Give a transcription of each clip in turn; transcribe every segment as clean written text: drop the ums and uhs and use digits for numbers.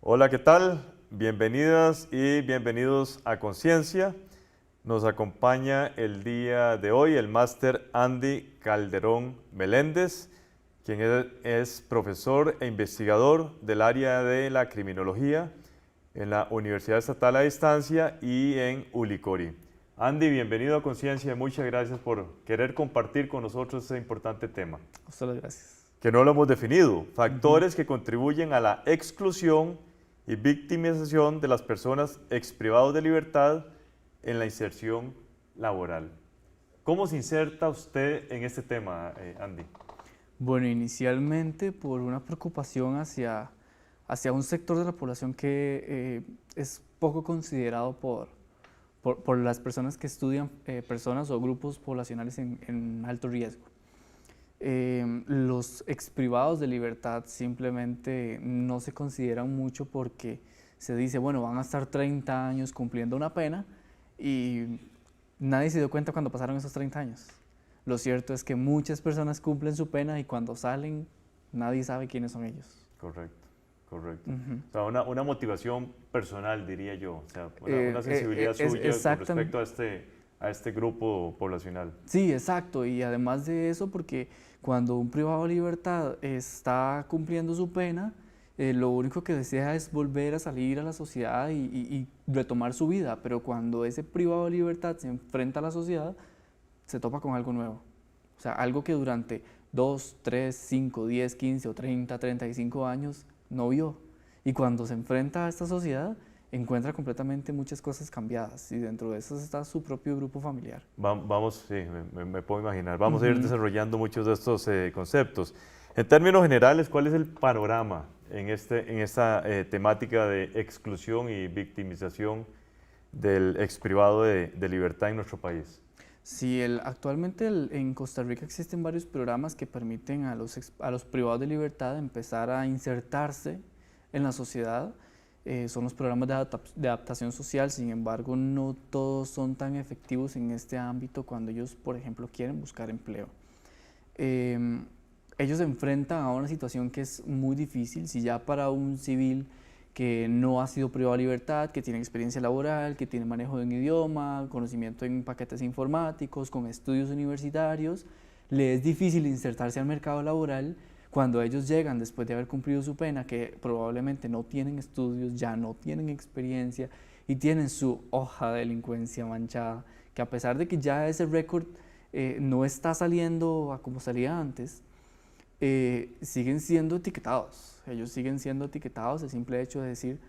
Hola, ¿qué tal? Bienvenidas y bienvenidos a Conciencia. Nos acompaña el día de hoy el máster Andy Calderón Meléndez, quien es profesor e investigador del área de la criminología en la Universidad Estatal a Distancia y en Ulicori. Andy, bienvenido a Conciencia y muchas gracias por querer compartir con nosotros este importante tema. A usted las gracias. Que no lo hemos definido, factores que contribuyen a la exclusión y victimización de las personas exprivadas de libertad en la inserción laboral. ¿Cómo se inserta usted en este tema, Andy? Bueno, inicialmente por una preocupación hacia un sector de la población que es poco considerado por las personas que estudian personas o grupos poblacionales en alto riesgo. Los exprivados de libertad simplemente no se consideran mucho porque se dice, bueno, van a estar 30 años cumpliendo una pena y nadie se dio cuenta cuando pasaron esos 30 años. Lo cierto es que muchas personas cumplen su pena y cuando salen nadie sabe quiénes son ellos. Correcto, correcto. O sea, una motivación personal, diría yo, o sea, una sensibilidad suya con respecto a este grupo poblacional. Sí, exacto, y además de eso, porque cuando un privado de libertad está cumpliendo su pena, lo único que desea es volver a salir a la sociedad y retomar su vida, pero cuando ese privado de libertad se enfrenta a la sociedad, se topa con algo nuevo. O sea, algo que durante 2, 3, 5, 10, 15 o 30, 35 años no vio. Y cuando se enfrenta a esta sociedad, encuentra completamente muchas cosas cambiadas y dentro de eso está su propio grupo familiar. Vamos, sí, me puedo imaginar. Vamos a ir desarrollando muchos de estos conceptos. En términos generales, ¿cuál es el panorama en esta temática de exclusión y victimización del exprivado de libertad en nuestro país? Sí, actualmente en Costa Rica existen varios programas que permiten a los privados de libertad empezar a insertarse en la sociedad. Son los programas de adaptación social, sin embargo, no todos son tan efectivos en este ámbito cuando ellos, por ejemplo, quieren buscar empleo. Ellos se enfrentan a una situación que es muy difícil, si ya para un civil que no ha sido privado de libertad, que tiene experiencia laboral, que tiene manejo de un idioma, conocimiento en paquetes informáticos, con estudios universitarios, le es difícil insertarse al mercado laboral. Cuando ellos llegan después de haber cumplido su pena, que probablemente no tienen estudios, ya no tienen experiencia y tienen su hoja de delincuencia manchada, que a pesar de que ya ese récord no está saliendo a como salía antes, siguen siendo etiquetados. Ellos siguen siendo etiquetados, el simple hecho de decir,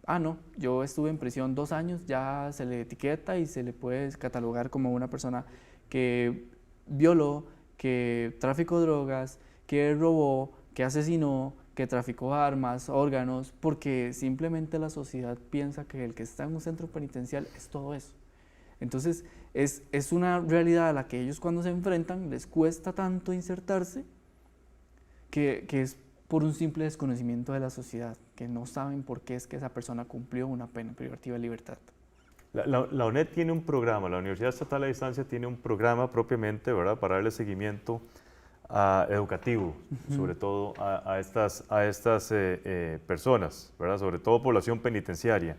ah, no, yo estuve en prisión 2 años, ya se le etiqueta y se le puede catalogar como una persona que violó, que traficó drogas, que robó, que asesinó, que traficó armas, órganos, porque simplemente la sociedad piensa que el que está en un centro penitencial es todo eso. Entonces, es una realidad a la que ellos cuando se enfrentan les cuesta tanto insertarse que es por un simple desconocimiento de la sociedad, que no saben por qué es que esa persona cumplió una pena privativa de libertad. La UNED tiene un programa, la Universidad Estatal a Distancia tiene un programa propiamente, ¿verdad?, para darle seguimiento educativo, sobre todo a estas personas, ¿verdad?, sobre todo población penitenciaria.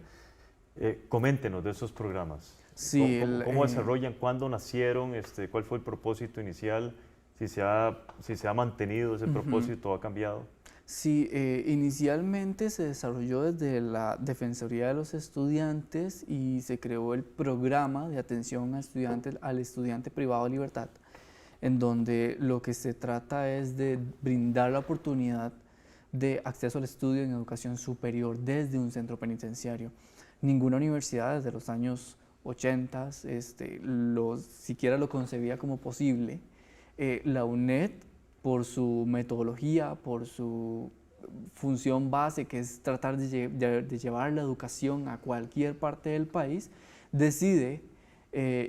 Coméntenos de esos programas. Sí, ¿Cómo desarrollan? ¿Cuándo nacieron? ¿Cuál fue el propósito inicial? Si se ha mantenido ese propósito, ¿ha cambiado? Sí, inicialmente se desarrolló desde la Defensoría de los Estudiantes y se creó el programa de atención a estudiantes, al estudiante privado de libertad, en donde lo que se trata es de brindar la oportunidad de acceso al estudio en educación superior desde un centro penitenciario. Ninguna universidad desde los años 80 siquiera lo concebía como posible. La UNED, por su metodología, por su función base, que es tratar de llevar la educación a cualquier parte del país, decide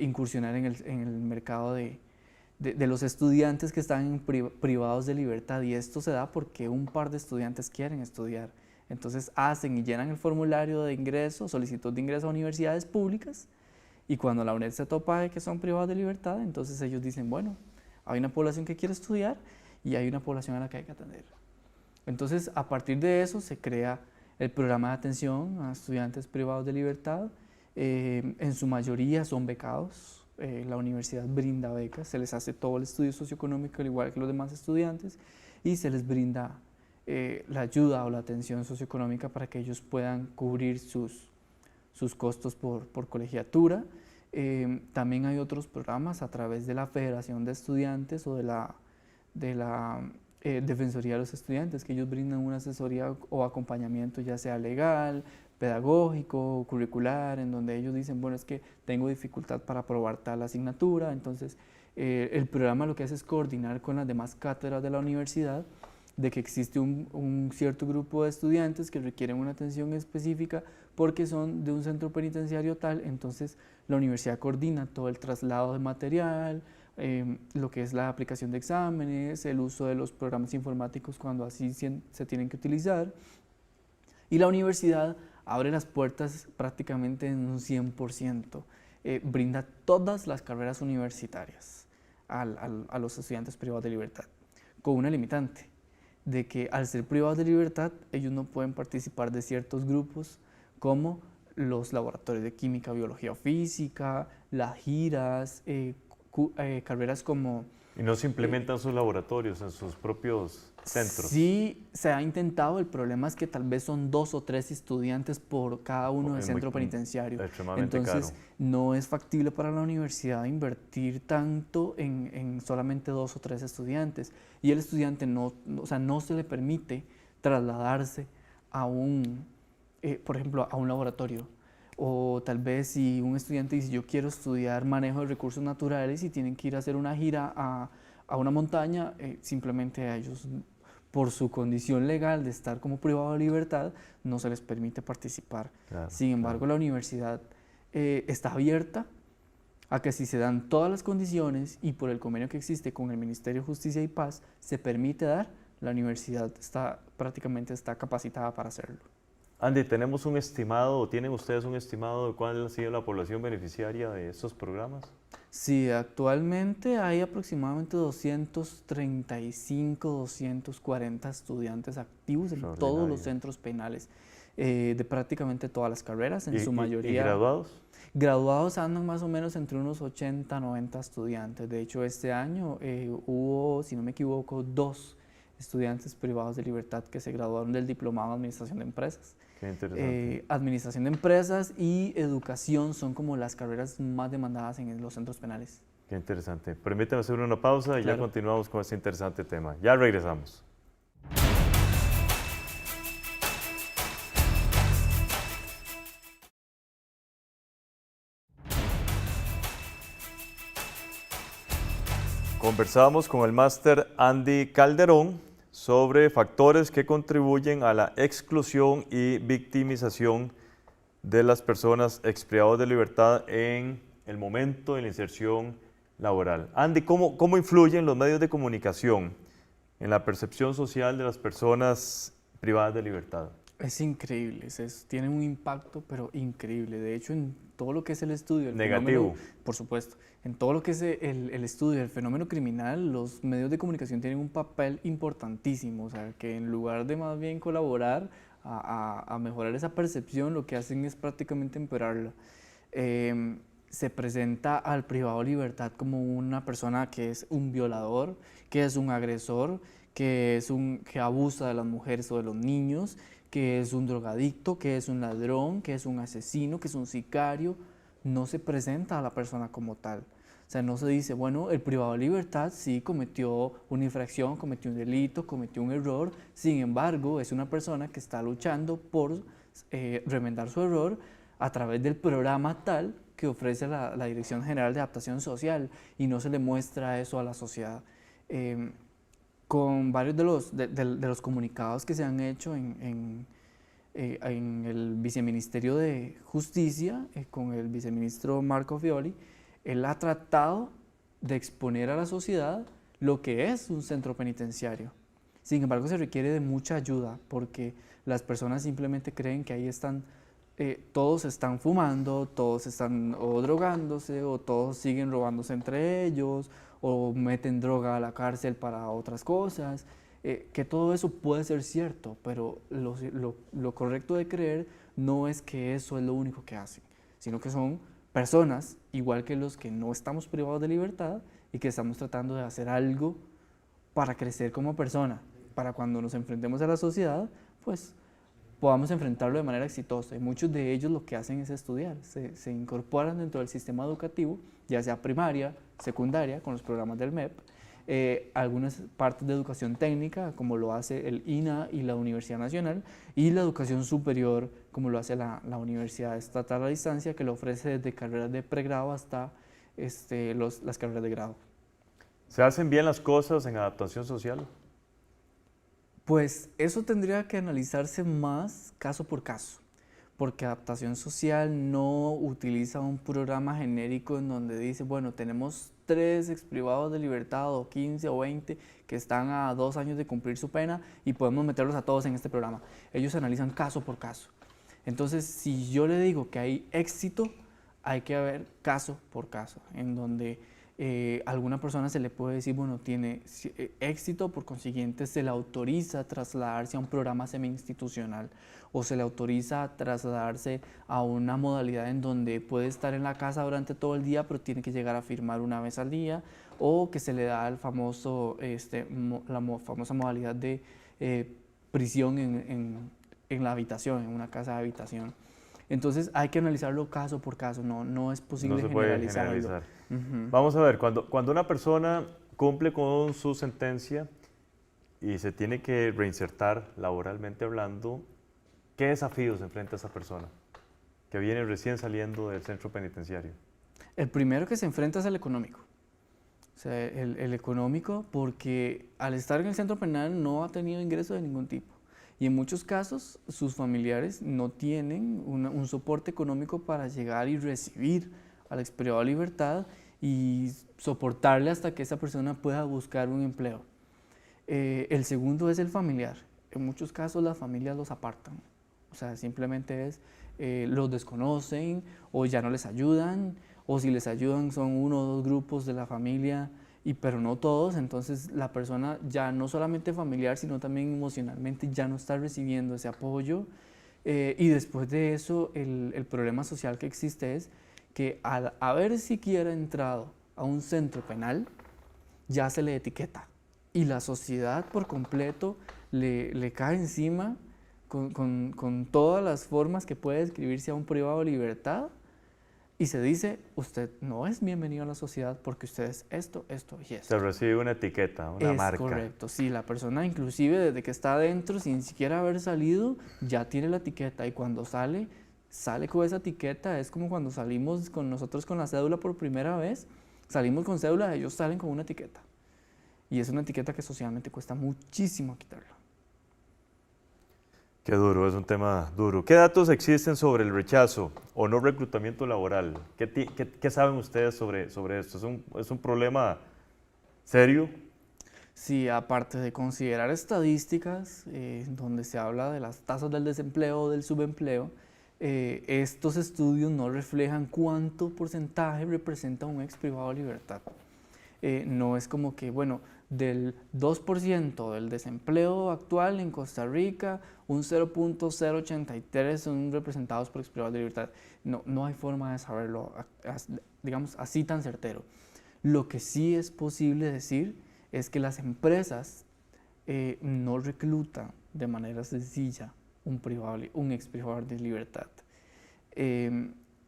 incursionar en el mercado de los estudiantes que están privados de libertad, y esto se da porque un par de estudiantes quieren estudiar. Entonces hacen y llenan el formulario de ingreso, solicitud de ingreso a universidades públicas, y cuando la UNED se topa de que son privados de libertad, entonces ellos dicen, bueno, hay una población que quiere estudiar y hay una población a la que hay que atender. Entonces, a partir de eso se crea el programa de atención a estudiantes privados de libertad. En su mayoría son becados, la universidad brinda becas, se les hace todo el estudio socioeconómico al igual que los demás estudiantes y se les brinda la ayuda o la atención socioeconómica para que ellos puedan cubrir sus costos por colegiatura. También hay otros programas a través de la Federación de Estudiantes o de la Defensoría de los Estudiantes, que ellos brindan una asesoría o acompañamiento, ya sea legal, pedagógico, curricular, en donde ellos dicen, bueno, es que tengo dificultad para aprobar tal asignatura, entonces el programa lo que hace es coordinar con las demás cátedras de la universidad de que existe un cierto grupo de estudiantes que requieren una atención específica porque son de un centro penitenciario tal, entonces la universidad coordina todo el traslado de material, lo que es la aplicación de exámenes, el uso de los programas informáticos cuando así se tienen que utilizar, y la universidad abre las puertas prácticamente en un 100%, brinda todas las carreras universitarias a los estudiantes privados de libertad, con una limitante, de que al ser privados de libertad ellos no pueden participar de ciertos grupos como los laboratorios de química, biología o física, las giras, carreras como... ¿Y no se implementan sus laboratorios en sus propios centros? Sí, se ha intentado, el problema es que tal vez son 2 o 3 estudiantes por cada uno del centro penitenciario. Entonces, no es factible para la universidad invertir tanto en solamente 2 o 3 estudiantes. Y el estudiante no se le permite trasladarse a por ejemplo, a un laboratorio. O tal vez si un estudiante dice, yo quiero estudiar manejo de recursos naturales y tienen que ir a hacer una gira a una montaña, simplemente a ellos, por su condición legal de estar como privado de libertad, no se les permite participar. Claro, sin embargo, la universidad está abierta a que si se dan todas las condiciones y por el convenio que existe con el Ministerio de Justicia y Paz, se permite dar, la universidad prácticamente está capacitada para hacerlo. Andy, ¿tenemos un estimado o tienen ustedes un estimado de cuál ha sido la población beneficiaria de estos programas? Sí, actualmente hay aproximadamente 235, 240 estudiantes activos en todos los centros penales, de prácticamente todas las carreras, en su mayoría. ¿Y graduados? Graduados andan más o menos entre unos 80, 90 estudiantes. De hecho, este año hubo, si no me equivoco, 2 estudiantes privados de libertad que se graduaron del diplomado de Administración de Empresas. Qué interesante. Administración de Empresas y Educación son como las carreras más demandadas en los centros penales. Qué interesante. Permítame hacer una pausa y ya continuamos con este interesante tema. Ya regresamos. Conversamos con el máster Andy Calderón sobre factores que contribuyen a la exclusión y victimización de las personas exprivadas de libertad en el momento de la inserción laboral. Andy, ¿cómo influyen los medios de comunicación en la percepción social de las personas privadas de libertad? Es increíble, tiene un impacto, pero increíble. De hecho, en todo lo que es el estudio, negativo, por supuesto, en todo lo que es el estudio del fenómeno criminal, los medios de comunicación tienen un papel importantísimo. O sea, que en lugar de más bien colaborar a mejorar esa percepción, lo que hacen es prácticamente empeorarla. Se presenta al privado de libertad como una persona que es un violador, que es un agresor, que abusa de las mujeres o de los niños, que es un drogadicto, que es un ladrón, que es un asesino, que es un sicario. No se presenta a la persona como tal. O sea, no se dice, bueno, el privado de libertad sí cometió una infracción, cometió un delito, cometió un error, sin embargo, es una persona que está luchando por remendar su error a través del programa tal que ofrece la Dirección General de Adaptación Social, y no se le muestra eso a la sociedad. Con varios de los comunicados que se han hecho en el Viceministerio de Justicia, con el viceministro Marco Fioli, él ha tratado de exponer a la sociedad lo que es un centro penitenciario. Sin embargo, se requiere de mucha ayuda porque las personas simplemente creen que ahí están, todos están fumando, todos están o drogándose, o todos siguen robándose entre ellos, o meten droga a la cárcel para otras cosas. que todo eso puede ser cierto, pero lo correcto de creer no es que eso es lo único que hacen, sino que son personas, igual que los que no estamos privados de libertad y que estamos tratando de hacer algo para crecer como persona, para cuando nos enfrentemos a la sociedad, pues podamos enfrentarlo de manera exitosa. Y muchos de ellos lo que hacen es estudiar, se incorporan dentro del sistema educativo, ya sea primaria, secundaria, con los programas del MEP, algunas partes de educación técnica, como lo hace el INA y la Universidad Nacional, y la educación superior, como lo hace la Universidad Estatal a Distancia, que lo ofrece desde carreras de pregrado hasta las carreras de grado. ¿Se hacen bien las cosas en adaptación social? Pues eso tendría que analizarse más caso por caso, porque adaptación social no utiliza un programa genérico en donde dice, bueno, tenemos 3 exprivados de libertad o 15 o 20 que están a 2 años de cumplir su pena y podemos meterlos a todos en este programa. Ellos analizan caso por caso. Entonces, si yo le digo que hay éxito, hay que ver caso por caso, en donde alguna persona se le puede decir, bueno, tiene éxito, por consiguiente se le autoriza a trasladarse a un programa semi-institucional o se le autoriza a trasladarse a una modalidad en donde puede estar en la casa durante todo el día, pero tiene que llegar a firmar una vez al día, o que se le da el famoso, la famosa modalidad de prisión en la habitación, en una casa de habitación. Entonces hay que analizarlo caso por caso, no es posible No se puede generalizarlo. generalizar. Uh-huh. Vamos a ver, cuando una persona cumple con su sentencia y se tiene que reinsertar laboralmente hablando, ¿qué desafíos enfrenta esa persona que viene recién saliendo del centro penitenciario? El primero que se enfrenta es el económico. O sea, el económico, porque al estar en el centro penal no ha tenido ingreso de ningún tipo. Y en muchos casos sus familiares no tienen un soporte económico para llegar y recibir al exprivado de libertad y soportarle hasta que esa persona pueda buscar un empleo. El segundo es el familiar. En muchos casos las familias los apartan. O sea, simplemente los desconocen o ya no les ayudan, o si les ayudan son 1 o 2 grupos de la familia, pero no todos. Entonces la persona ya no solamente familiar, sino también emocionalmente ya no está recibiendo ese apoyo. Y después de eso, el problema social que existe es que al haber siquiera entrado a un centro penal, ya se le etiqueta. Y la sociedad por completo le cae encima con todas las formas que puede describirse a un privado de libertad, y se dice, usted no es bienvenido a la sociedad porque usted es esto, esto y esto. Se recibe una etiqueta, una marca. Es correcto, sí, la persona inclusive desde que está adentro, sin siquiera haber salido, ya tiene la etiqueta, y cuando sale con esa etiqueta. Es como cuando salimos nosotros con la cédula por primera vez, salimos con cédula, ellos salen con una etiqueta. Y es una etiqueta que socialmente cuesta muchísimo quitarla. Qué duro, es un tema duro. ¿Qué datos existen sobre el rechazo o no reclutamiento laboral? ¿Qué saben ustedes sobre esto? ¿Es un problema serio? Sí, aparte de considerar estadísticas donde se habla de las tasas del desempleo o del subempleo, estos estudios no reflejan cuánto porcentaje representa un exprivado de libertad. No es como que, bueno, del 2% del desempleo actual en Costa Rica, un 0.083 son representados por exprivados de libertad. No hay forma de saberlo, digamos, así tan certero. Lo que sí es posible decir es que las empresas no reclutan de manera sencilla un exprivado de libertad.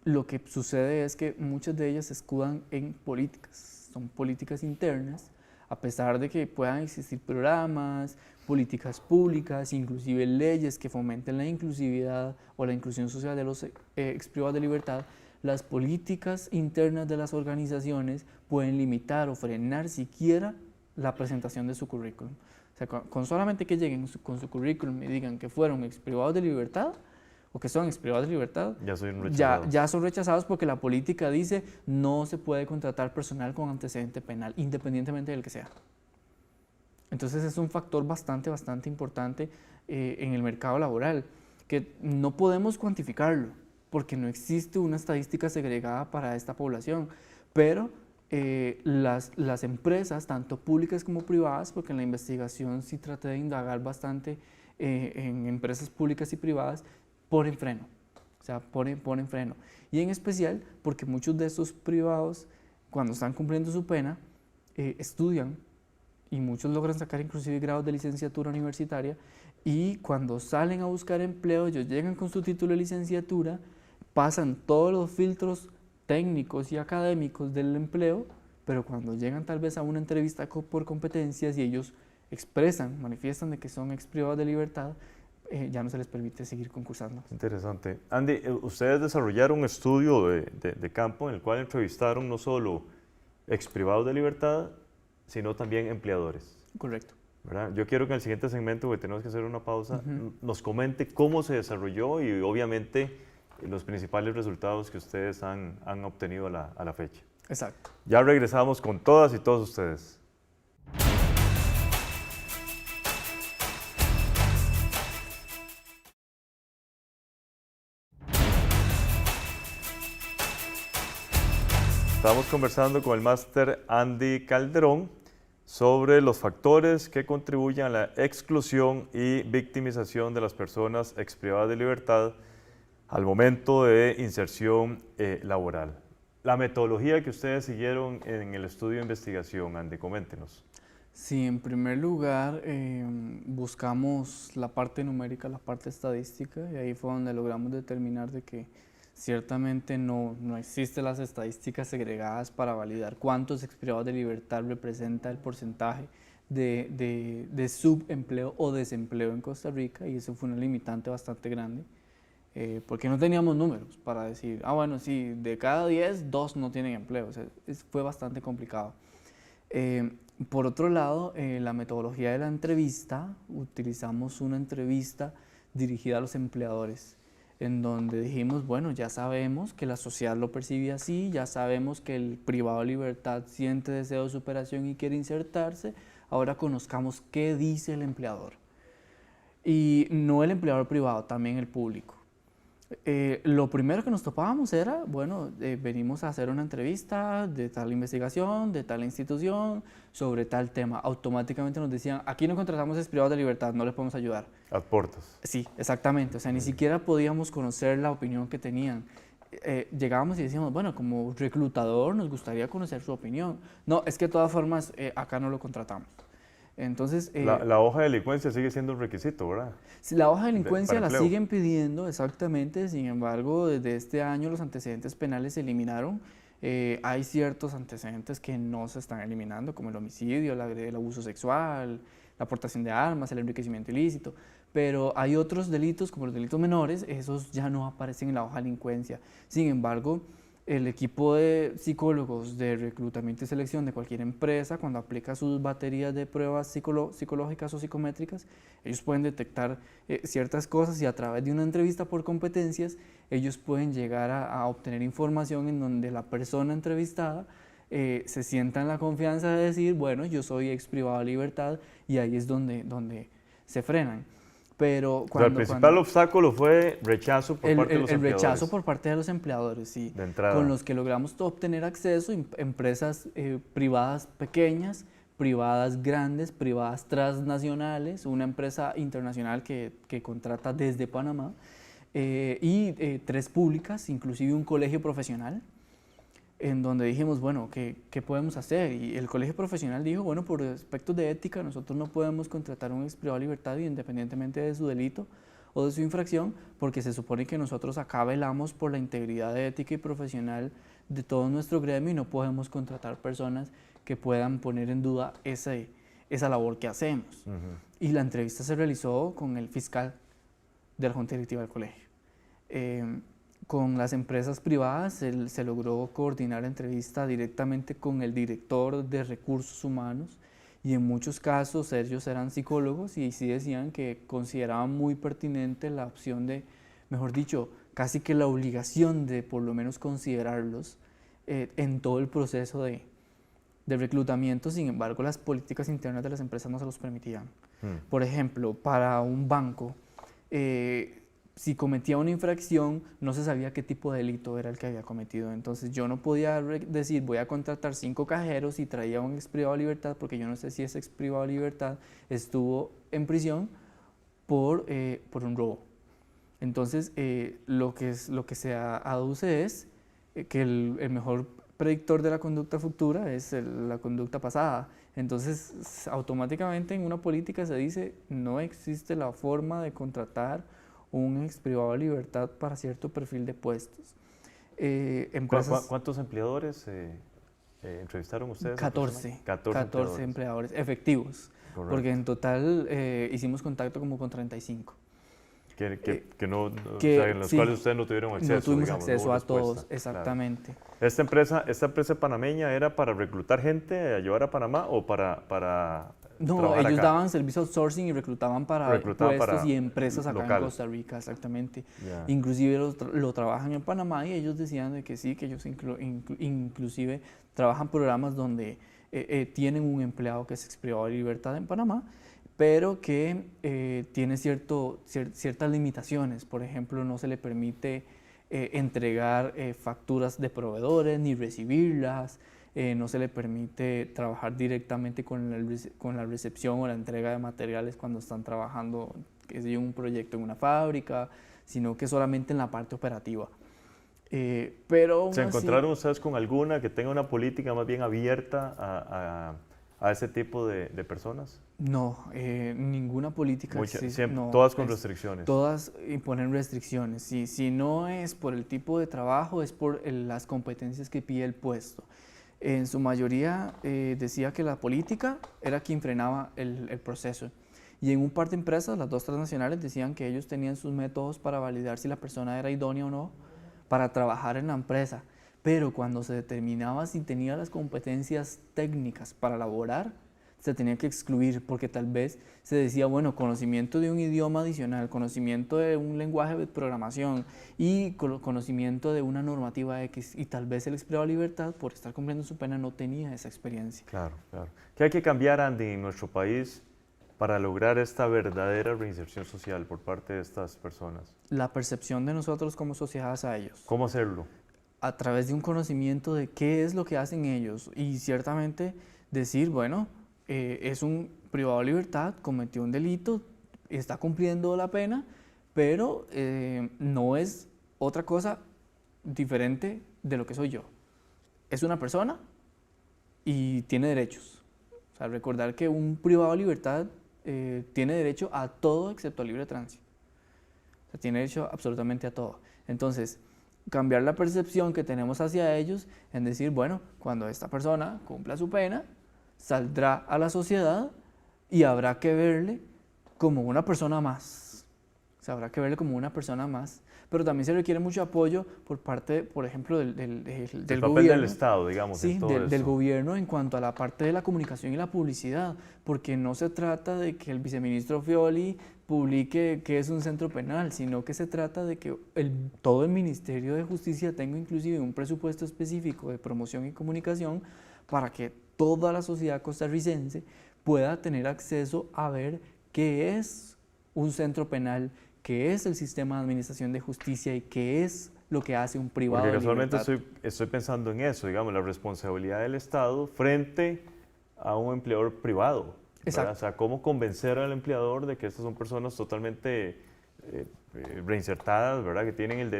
Lo que sucede es que muchas de ellas se escudan en políticas, son políticas internas, a pesar de que puedan existir programas, políticas públicas, inclusive leyes que fomenten la inclusividad o la inclusión social de los exprivados de libertad. Las políticas internas de las organizaciones pueden limitar o frenar siquiera la presentación de su currículum. O sea, con solamente que lleguen con su currículum y digan que fueron exprivados de libertad o que son exprivados de libertad, ya son rechazados, porque la política dice no se puede contratar personal con antecedente penal, independientemente del que sea. Entonces es un factor bastante importante en el mercado laboral, que no podemos cuantificarlo, porque no existe una estadística segregada para esta población, pero las empresas, tanto públicas como privadas, porque en la investigación sí traté de indagar bastante en empresas públicas y privadas, ponen freno, o sea, ponen freno. Y en especial porque muchos de estos privados, cuando están cumpliendo su pena, estudian y muchos logran sacar inclusive grados de licenciatura universitaria y cuando salen a buscar empleo, ellos llegan con su título de licenciatura, pasan todos los filtros técnicos y académicos del empleo, pero cuando llegan tal vez a una entrevista por competencias y ellos expresan, manifiestan de que son ex privados de libertad, ya no se les permite seguir concursando. Interesante. Andy, ustedes desarrollaron un estudio de campo en el cual entrevistaron no solo ex privados de libertad, sino también empleadores. Correcto. ¿Verdad? Yo quiero que en el siguiente segmento, porque tenemos que hacer una pausa, nos comente cómo se desarrolló y obviamente los principales resultados que ustedes han obtenido a la fecha. Exacto. Ya regresamos con todas y todos ustedes. Estamos conversando con el máster Andy Calderón sobre los factores que contribuyen a la exclusión y victimización de las personas exprivadas de libertad al momento de inserción laboral. La metodología que ustedes siguieron en el estudio de investigación, Andy, coméntenos. Sí, en primer lugar buscamos la parte numérica, la parte estadística, y ahí fue donde logramos determinar de que ciertamente no existen las estadísticas segregadas para validar cuántos exprivados de libertad representa el porcentaje de subempleo o desempleo en Costa Rica, y eso fue una limitante bastante grande, porque no teníamos números para decir, bueno, sí, de cada 10, 2 no tienen empleo, o sea, fue bastante complicado. Por otro lado, la metodología de la entrevista, utilizamos una entrevista dirigida a los empleadores, en donde dijimos, bueno, ya sabemos que la sociedad lo percibe así, ya sabemos que el privado de libertad siente deseo de superación y quiere insertarse, ahora conozcamos qué dice el empleador. Y no el empleador privado, también el público. Lo primero que nos topábamos era, bueno, venimos a hacer una entrevista de tal investigación, de tal institución, sobre tal tema. Automáticamente nos decían, aquí no contratamos privados de libertad, no les podemos ayudar. Aportas. Sí, exactamente. O sea, ni siquiera podíamos conocer la opinión que tenían. Llegábamos y decíamos, bueno, como reclutador nos gustaría conocer su opinión. No, es que de todas formas acá no lo contratamos. Entonces, la hoja de delincuencia sigue siendo un requisito, ¿verdad? La hoja de delincuencia la empleo. siguen pidiendo, exactamente. Sin embargo, desde este año los antecedentes penales se eliminaron. Hay ciertos antecedentes que no se están eliminando, como el homicidio, el abuso sexual, la aportación de armas, el enriquecimiento ilícito. Pero hay otros delitos, como los delitos menores, esos ya no aparecen en la hoja de delincuencia. Sin embargo, el equipo de psicólogos de reclutamiento y selección de cualquier empresa, cuando aplica sus baterías de pruebas psicológicas o psicométricas, ellos pueden detectar ciertas cosas y a través de una entrevista por competencias, ellos pueden llegar a obtener información en donde la persona entrevistada se sienta en la confianza de decir, bueno, yo soy ex privado de libertad, y ahí es donde se frenan. Pero el principal obstáculo fue rechazo por parte de los empleadores. El rechazo por parte de los empleadores, sí. De entrada. Con los que logramos obtener acceso, empresas privadas pequeñas, privadas grandes, privadas transnacionales, una empresa internacional que contrata desde Panamá, y 3 públicas, inclusive un colegio profesional, en donde dijimos, bueno, ¿qué podemos hacer? Y el colegio profesional dijo, bueno, por aspectos de ética, nosotros no podemos contratar a un ex privado de libertad independientemente de su delito o de su infracción, porque se supone que nosotros acá velamos por la integridad de ética y profesional de todo nuestro gremio y no podemos contratar personas que puedan poner en duda esa labor que hacemos. Y la entrevista se realizó con el fiscal de la Junta Directiva del colegio. Con las empresas privadas se logró coordinar la entrevista directamente con el director de recursos humanos, y en muchos casos ellos eran psicólogos y sí decían que consideraban muy pertinente la opción de, mejor dicho, casi que la obligación de por lo menos considerarlos en todo el proceso de reclutamiento. Sin embargo, las políticas internas de las empresas no se los permitían. Por ejemplo, para un banco, si cometía una infracción, no se sabía qué tipo de delito era el que había cometido. Entonces yo no podía decir, voy a contratar 5 cajeros y traía un ex privado de libertad, porque yo no sé si ese ex privado de libertad estuvo en prisión por un robo. Entonces, lo que se aduce es que el mejor predictor de la conducta futura es la conducta pasada. Entonces, automáticamente en una política se dice, no existe la forma de contratar un ex privado de libertad para cierto perfil de puestos. ¿Cuántos empleadores entrevistaron ustedes? 14 empleadores efectivos, Correcto. porque en total hicimos contacto como con 35. En los cuales ustedes no tuvieron acceso. No tuvimos digamos, acceso a respuesta. todos, exactamente. Claro. ¿Esta empresa panameña era para reclutar gente a llevar a Panamá o para No, trabajar ellos acá? daban servicio outsourcing y reclutaban para puestos y empresas acá local. en Costa Rica, exactamente. Yeah. Inclusive lo trabajan en Panamá y ellos decían de que sí, que ellos inclusive trabajan programas donde tienen un empleado que es ex privado de libertad en Panamá, pero que tiene ciertas limitaciones. Por ejemplo, no se le permite entregar facturas de proveedores ni recibirlas. No se le permite trabajar directamente con la recepción o la entrega de materiales cuando están trabajando en un proyecto en una fábrica, sino que solamente en la parte operativa. Pero ¿Se encontraron ustedes con alguna que tenga una política más bien abierta a ese tipo de personas? No, ninguna política existe. No, todas con restricciones. Todas imponen restricciones. Si no es por el tipo de trabajo, es por las competencias que pide el puesto. En su mayoría decía que la política era quien frenaba el proceso. Y en un par de empresas, las 2 transnacionales, decían que ellos tenían sus métodos para validar si la persona era idónea o no para trabajar en la empresa. Pero cuando se determinaba si tenía las competencias técnicas para laborar, se tenía que excluir, porque tal vez se decía, bueno, conocimiento de un idioma adicional, conocimiento de un lenguaje de programación y conocimiento de una normativa X, y tal vez el ex privado de libertad, por estar cumpliendo su pena, no tenía esa experiencia. Claro, claro. ¿Qué hay que cambiar, Andy, en nuestro país para lograr esta verdadera reinserción social por parte de estas personas? La percepción de nosotros como sociedad hacia ellos. ¿Cómo hacerlo? A través de un conocimiento de qué es lo que hacen ellos, y ciertamente decir, bueno, es un privado de libertad, cometió un delito, está cumpliendo la pena, pero no es otra cosa diferente de lo que soy yo. Es una persona y tiene derechos. O sea, recordar que un privado de libertad tiene derecho a todo excepto al libre tránsito. O sea, tiene derecho absolutamente a todo. Entonces, cambiar la percepción que tenemos hacia ellos en decir, bueno, cuando esta persona cumpla su pena, saldrá a la sociedad y habrá que verle como una persona más. O sea, habrá que verle como una persona más. Pero también se requiere mucho apoyo por parte, por ejemplo, del papel gobierno. del Estado, digamos. Sí, en todo del esto. gobierno en cuanto a la parte de la comunicación y la publicidad, porque no se trata de que el viceministro Fioli publique qué es un centro penal, sino que se trata de que todo el Ministerio de Justicia tenga inclusive un presupuesto específico de promoción y comunicación para que toda la sociedad costarricense pueda tener acceso a ver qué es un centro penal, qué es el sistema de administración de justicia y qué es lo que hace un privado Porque de libertad. casualmente estoy pensando en eso, digamos, la responsabilidad del Estado frente a un empleador privado. Exacto. O sea, cómo convencer al empleador de que estas son personas totalmente reinsertadas, ¿verdad? Que tienen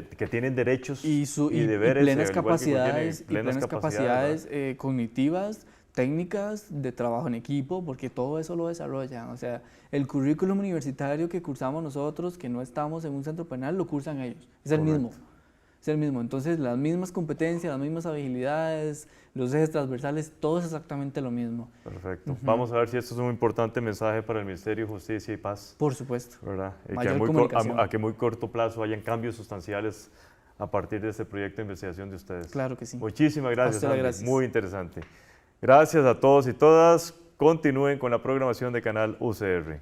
derechos y deberes. Plenas al igual que capacidades, tienen plenas capacidades cognitivas, técnicas, de trabajo en equipo, porque todo eso lo desarrollan. O sea, el currículum universitario que cursamos nosotros, que no estamos en un centro penal, lo cursan ellos. Es el mismo. Es el mismo. Entonces, las mismas competencias, las mismas habilidades, los ejes transversales, todo es exactamente lo mismo. Perfecto. Vamos a ver si esto es un importante mensaje para el Ministerio de Justicia y Paz. Por supuesto. ¿Verdad? Y Mayor que comunicación. a que muy corto plazo hayan cambios sustanciales a partir de este proyecto de investigación de ustedes. Claro que sí. Muchísimas gracias, Andy. Gracias. Muy interesante. Gracias a todos y todas. Continúen con la programación de Canal UCR.